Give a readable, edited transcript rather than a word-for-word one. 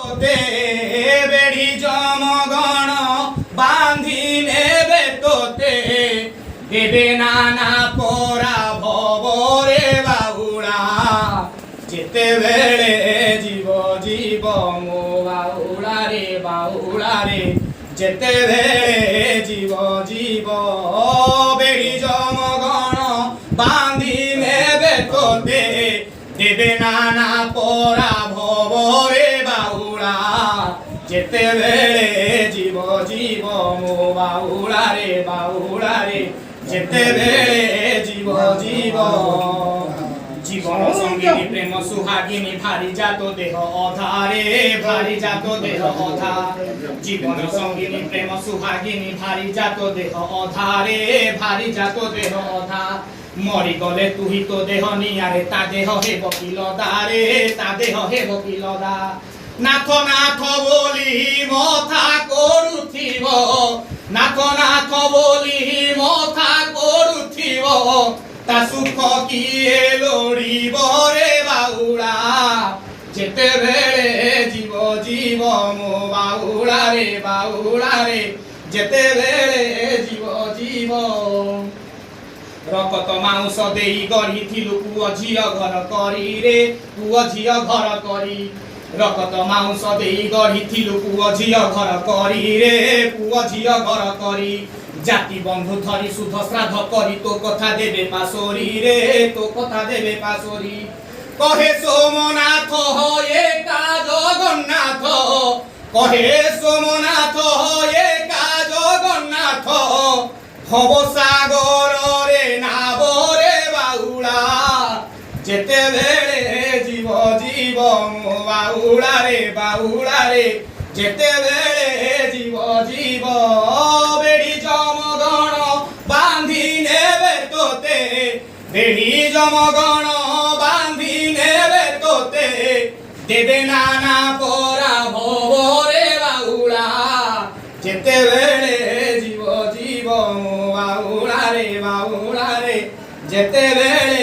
তোতে বেড়ি জমগণ বাঁধি নেবে তোতে দেবে নানা পরা ভবরে বাউড়া যেতেবেলে জীব জীব মো বাউড়া রে যেতেবেলে জীব জীব বেড়ি জমগণ বাঁধি নেবে তোতে দেবে নানা পরা ভবরে বাউড়া যেতেবেলে জীব জীব মো বাউড়া রে যেতেবেলে জীব জীব জীবন সঙ্গিনী প্রেম সুহাগিনী ভারি জাত দেহ অধারে ভারি জাত দেহ অধা জীবন সঙ্গিনী প্রেম সুহাগিনী ভারি জাত দেহ অধারে ভারি জাত দেহ অধা মরি গলে তুহি তো দেহ নিয়ারে তা দেহ হেব কিলদারে তা দেহ হেব কিলদা নাথ নাথ বলি মথা করুথিব নাথ নাথ বলি মথা করুথিব তা সুখ কিয়ে লড়িব রে বাউড়া যেতেবেলে জীব জীব মো বাউড়া রে যেতেবেলে জীব জীব রকত মাউস দেই গড়িথিলু পুଅ ଝିଅ ଘର କରି রে পুଅ ଝିଅ ঘর କରି রকত মাউস দেই গড়িথিলু পুଅ ଝିଅ ঘর କରି রে পুଅ ঝিଅ ঘর କରି জাতি বন্ধু ধরি শুদ্ধ শ্রাদ্ধ করি তো কথা দেবে পাশরি রে তো কথা দেবে পাশরি কহে সোমনাথ হয়ে কা জগন্নাথ কহে সোমনাথ হয়ে কা জগন্নাথ ভব সাগর রে নাবরে বাউড়া যেতেবেলে জীব জীব মো বাউড়া রে যেতেবেলে জীব জীব বেড়ি জমগণ বাঁধি নেবে তোতে বেড়ি জমগণ বাঁধি নেবে তোতে দেবে নানা পরা ভবরে বাউড়া যেতেবেলে জীব জীব মো বাউড়া রে যেতেবেলে